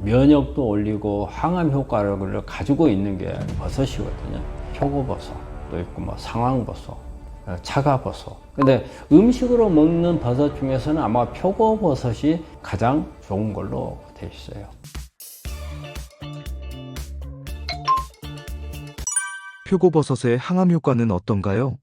면역도 올리고 항암 효과를 가지고 있는 게 버섯이거든요. 표고버섯도 있고 뭐 상황버섯, 차가버섯. 근데 음식으로 먹는 버섯 중에서는 아마 표고버섯이 가장 좋은 걸로 돼 있어요. 표고버섯의 항암 효과는 어떤가요?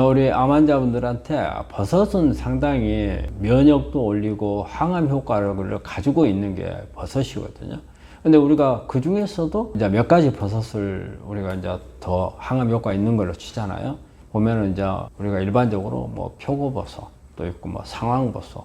우리 암 환자분들한테 버섯은 상당히 면역도 올리고 항암 효과를 가지고 있는 게 버섯이거든요. 근데 우리가 그 중에서도 이제 몇 가지 버섯을 우리가 이제 더 항암 효과 있는 걸로 치잖아요. 보면은 이제 우리가 일반적으로 뭐 표고버섯도 있고 뭐 상황버섯,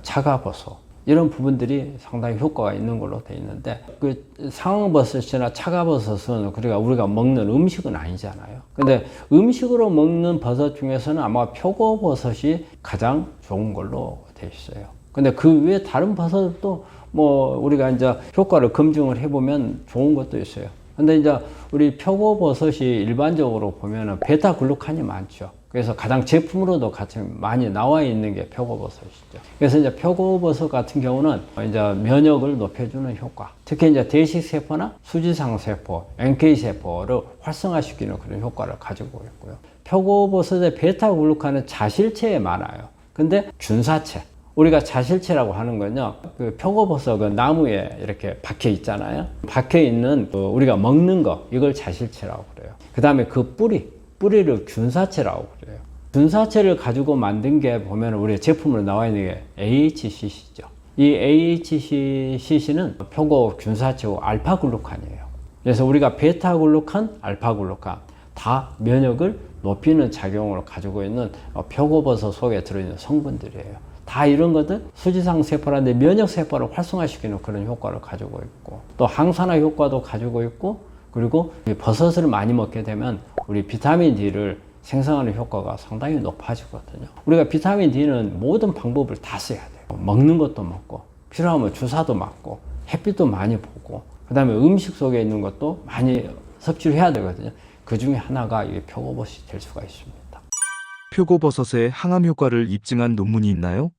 차가버섯 이런 부분들이 상당히 효과가 있는 걸로 돼 있는데, 그 상황버섯이나 차가버섯은 우리가 먹는 음식은 아니잖아요. 근데 음식으로 먹는 버섯 중에서는 아마 표고버섯이 가장 좋은 걸로 돼 있어요. 근데 그 외에 다른 버섯도 뭐 우리가 이제 효과를 검증을 해보면 좋은 것도 있어요. 근데 이제 우리 표고버섯이 일반적으로 보면은 베타글루칸이 많죠. 그래서 가장 제품으로도 같이 많이 나와 있는 게 표고버섯이죠. 그래서 이제 표고버섯 같은 경우는 이제 면역을 높여주는 효과, 특히 이제 대식세포나 수지상세포, NK세포를 활성화시키는 그런 효과를 가지고 있고요. 표고버섯의 베타글루칸은 자실체에 많아요. 근데 균사체, 우리가 자실체라고 하는 건요, 그 표고버섯 그 나무에 이렇게 박혀 있잖아요. 박혀 있는 우리가 먹는 거, 이걸 자실체라고 그래요. 그 다음에 그 뿌리를 균사체라고 그래요. 균사체를 가지고 만든 게 보면 우리 제품으로 나와 있는 게 AHCC죠. 이 AHCC는 표고 균사체고 알파글루칸이에요. 그래서 우리가 베타글루칸, 알파글루칸 다 면역을 높이는 작용을 가지고 있는 표고버섯 속에 들어있는 성분들이에요. 다 이런 것들 수지상 세포라는데 면역 세포를 활성화시키는 그런 효과를 가지고 있고, 또 항산화 효과도 가지고 있고, 그리고 버섯을 많이 먹게 되면 우리 비타민 D를 생성하는 효과가 상당히 높아지거든요. 우리가 비타민 D는 모든 방법을 다 써야 돼요. 먹는 것도 먹고, 필요하면 주사도 맞고, 햇빛도 많이 보고, 그 다음에 음식 속에 있는 것도 많이 섭취를 해야 되거든요. 그 중에 하나가 이 표고버섯이 될 수가 있습니다. 표고버섯의 항암 효과를 입증한 논문이 있나요?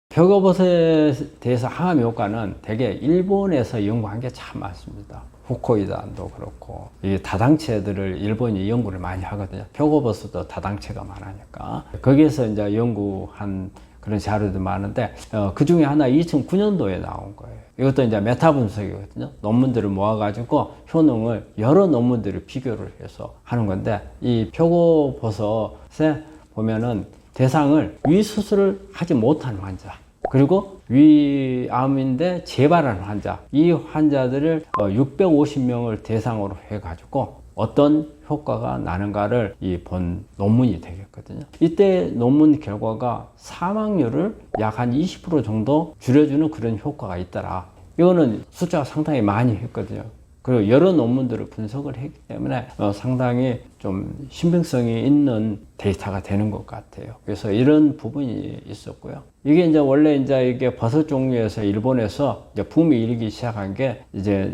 표고버섯에 대해서 항암 효과는 대개 일본에서 연구한 게 참 많습니다. 후코이단도 그렇고, 이 다당체들을 일본이 연구를 많이 하거든요. 표고버섯도 다당체가 많으니까. 거기에서 이제 연구한 그런 자료도 많은데, 그 중에 하나 2009년도에 나온 거예요. 이것도 이제 메타 분석이거든요. 논문들을 모아가지고 효능을 여러 논문들을 비교를 해서 하는 건데, 이 표고버섯에 보면은 대상을 위수술을 하지 못한 환자, 그리고 위암인데 재발한 환자, 이 환자들을 650명을 대상으로 해가지고 어떤 효과가 나는가를 본 논문이 되겠거든요. 이때 논문 결과가 사망률을 약 한 20% 정도 줄여주는 그런 효과가 있더라. 이거는 숫자가 상당히 많이 했거든요. 그리고 여러 논문들을 분석을 했기 때문에 상당히 좀 신빙성이 있는 데이터가 되는 것 같아요. 그래서 이런 부분이 있었고요. 이게 이제 원래 이게 버섯 종류에서 일본에서 이제 붐이 일기 시작한 게 이제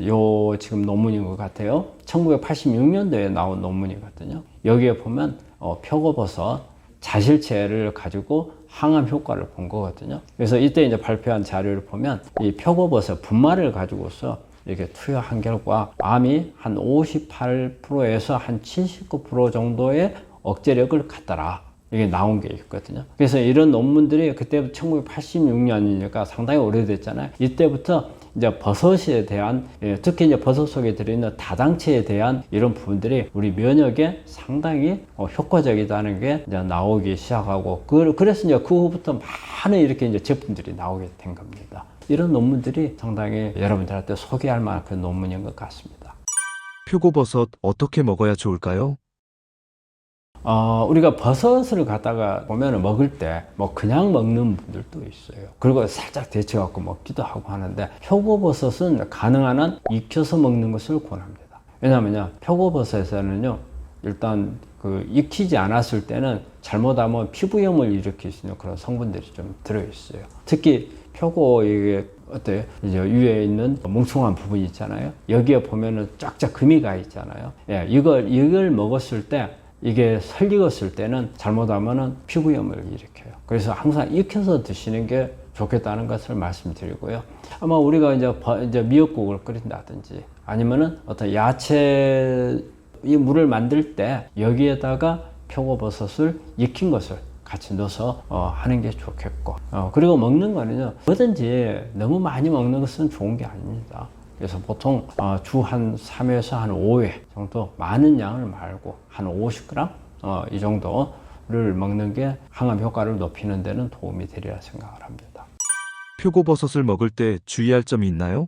지금 논문인 것 같아요. 1986년도에 나온 논문이거든요. 여기에 보면 표고버섯 자실체를 가지고 항암 효과를 본 거거든요. 그래서 이때 이제 발표한 자료를 보면 이 표고버섯 분말을 가지고서 이렇게 투여한 결과 암이 한 58%에서 한 79% 정도의 억제력을 갖더라. 이게 나온 게 있거든요. 그래서 이런 논문들이 그때부터 1986년이니까 상당히 오래됐잖아요. 이때부터 이제 버섯에 대한, 특히 이제 버섯 속에 들어있는 다당체에 대한 이런 부분들이 우리 면역에 상당히 효과적이다는 게 이제 나오기 시작하고, 그래서 이제 그 후부터 많은 이렇게 이제 제품들이 나오게 된 겁니다. 이런 논문들이 상당히 여러분들한테 소개할 만한 그런 논문인 것 같습니다. 표고버섯 어떻게 먹어야 좋을까요? 우리가 버섯을 갖다가 보면 먹을 때 뭐 그냥 먹는 분들도 있어요. 그리고 살짝 데쳐갖고 먹기도 하고 하는데, 표고버섯은 가능한 한 익혀서 먹는 것을 권합니다. 왜냐면요, 표고버섯에서는요, 일단 익히지 않았을 때는 잘못하면 피부염을 일으킬 수 있는 그런 성분들이 좀 들어있어요. 특히 표고 이게 어때요? 이제 위에 있는 뭉퉁한 부분이 있잖아요. 여기에 보면은 쫙쫙 금이 가 있잖아요. 예, 이걸 먹었을 때, 이게 설익었을 때는 잘못하면은 피부염을 일으켜요. 그래서 항상 익혀서 드시는 게 좋겠다는 것을 말씀드리고요. 아마 우리가 이제 미역국을 끓인다든지 아니면은 어떤 야채 이 물을 만들 때 여기에다가 표고버섯을 익힌 것을 같이 넣어서 하는 게 좋겠고, 그리고 먹는 거는요, 뭐든지 너무 많이 먹는 것은 좋은 게 아닙니다. 그래서 보통 주 한 3회에서 한 5회 정도, 많은 양을 말고 한 50g 이 정도를 먹는 게 항암 효과를 높이는 데는 도움이 되리라 생각을 합니다. 표고버섯을 먹을 때 주의할 점이 있나요?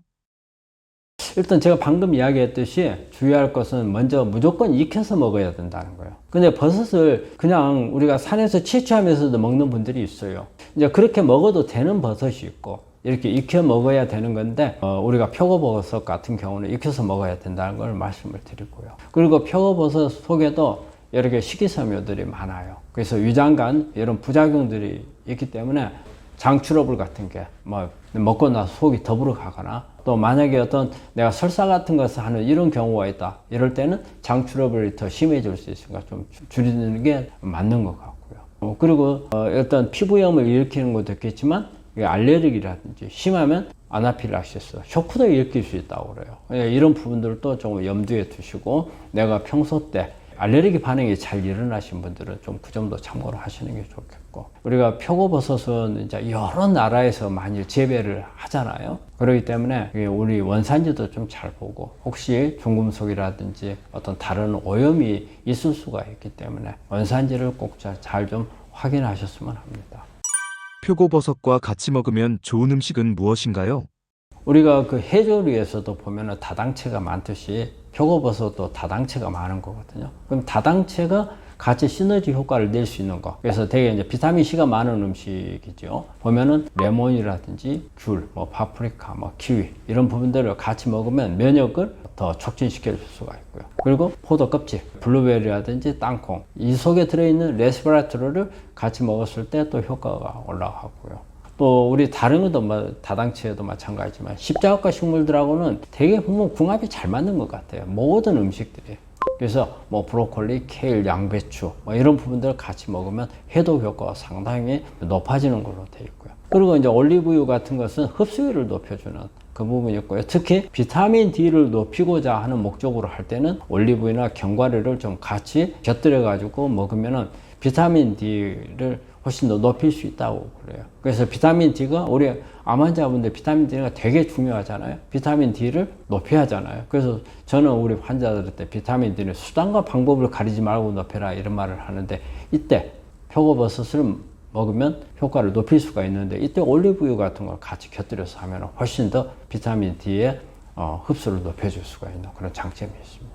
일단 제가 방금 이야기했듯이 주의할 것은 먼저 무조건 익혀서 먹어야 된다는 거예요. 근데 버섯을 그냥 우리가 산에서 채취하면서도 먹는 분들이 있어요. 이제 그렇게 먹어도 되는 버섯이 있고 이렇게 익혀 먹어야 되는 건데, 우리가 표고버섯 같은 경우는 익혀서 먹어야 된다는 걸 말씀을 드리고요. 그리고 표고버섯 속에도 여러 개 식이섬유들이 많아요. 그래서 위장관 이런 부작용들이 있기 때문에 장 트러블 같은 게 먹고 나서 속이 더부러 가거나, 또 만약에 어떤 내가 설사 같은 것을 하는 이런 경우가 있다, 이럴 때는 장 트러블이 더 심해질 수 있으니까 좀 줄이는 게 맞는 것 같고요. 그리고 일단 피부염을 일으키는 것도 있겠지만 알레르기라든지 심하면 아나필락시스, 쇼크도 일으킬 수 있다고 그래요. 이런 부분들도 좀 염두에 두시고, 내가 평소 때 알레르기 반응이 잘 일어나신 분들은 좀 그 점도 참고를 하시는 게 좋겠고, 우리가 표고버섯은 이제 여러 나라에서 많이 재배를 하잖아요. 그렇기 때문에 우리 원산지도 좀 잘 보고, 혹시 중금속이라든지 어떤 다른 오염이 있을 수가 있기 때문에 원산지를 꼭 잘 좀 확인하셨으면 합니다. 표고버섯과 같이 먹으면 좋은 음식은 무엇인가요? 우리가 그 해조류에서도 보면은 다당체가 많듯이 표고버섯도 다당체가 많은 거거든요. 그럼 다당체가 같이 시너지 효과를 낼 수 있는 거. 그래서 되게 이제 비타민 C가 많은 음식이죠. 보면은 레몬이라든지 귤, 파프리카, 키위 이런 부분들을 같이 먹으면 면역을 더 촉진시킬 수가 있고요. 그리고 포도 껍질, 블루베리라든지 땅콩, 이 속에 들어있는 레스베라트로를 같이 먹었을 때 또 효과가 올라가고요. 또 우리 다른 것도 다당체도 마찬가지지만 십자가 식물들하고는 되게 보면 궁합이 잘 맞는 것 같아요. 모든 음식들이. 그래서 브로콜리, 케일, 양배추 이런 부분들을 같이 먹으면 해독 효과가 상당히 높아지는 걸로 되어 있고요. 그리고 이제 올리브유 같은 것은 흡수율을 높여주는 그 부분이 있고요. 특히 비타민 D를 높이고자 하는 목적으로 할 때는 올리브유나 견과류를 좀 같이 곁들여 가지고 먹으면은 비타민 D를 훨씬 더 높일 수 있다고 그래요. 그래서 비타민 D가 우리 암 환자분들 비타민 D가 되게 중요하잖아요. 비타민 D를 높여야 하잖아요. 그래서 저는 우리 환자들한테 비타민 D는 수단과 방법을 가리지 말고 높여라 이런 말을 하는데, 이때 표고버섯을 먹으면 효과를 높일 수가 있는데, 이때 올리브유 같은 걸 같이 곁들여서 하면 훨씬 더 비타민 D의 흡수를 높여줄 수가 있는 그런 장점이 있습니다.